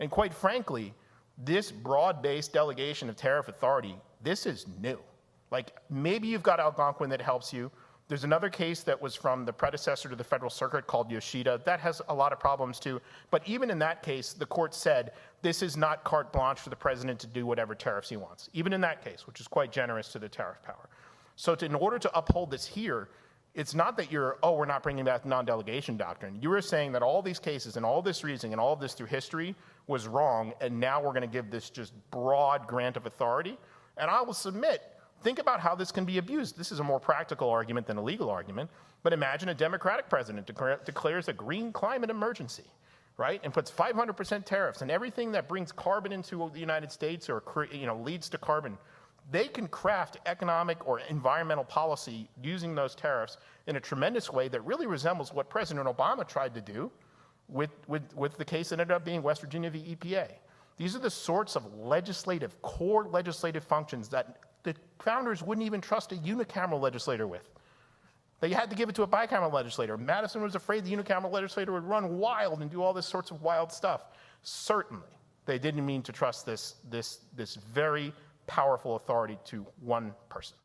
And quite frankly, this broad-based delegation of tariff authority, this is new. Like, maybe you've got Algonquin that helps you. There's another case that was from the predecessor to the Federal Circuit called Yoshida. That has a lot of problems too. But even in that case, the court said this is not carte blanche for the president to do whatever tariffs he wants. Even in that case, which is quite generous to the tariff power. So in order to uphold this here, it's not that you're, oh, we're not bringing back non-delegation doctrine. You were saying that all these cases and all this reasoning and all of this through history was wrong, and now we're going to give this just broad grant of authority. And I will submit, think about how this can be abused. This is a more practical argument than a legal argument, but imagine a Democratic president declares a green climate emergency, right, and puts 500% tariffs, and everything that brings carbon into the United States or leads to carbon. They can craft economic or environmental policy using those tariffs in a tremendous way that really resembles what President Obama tried to do with the case that ended up being West Virginia v. EPA. These are the sorts of core legislative functions that the founders wouldn't even trust a unicameral legislator with. They had to give it to a bicameral legislator. Madison was afraid the unicameral legislator would run wild and do all this sorts of wild stuff. Certainly, they didn't mean to trust this very powerful authority to one person.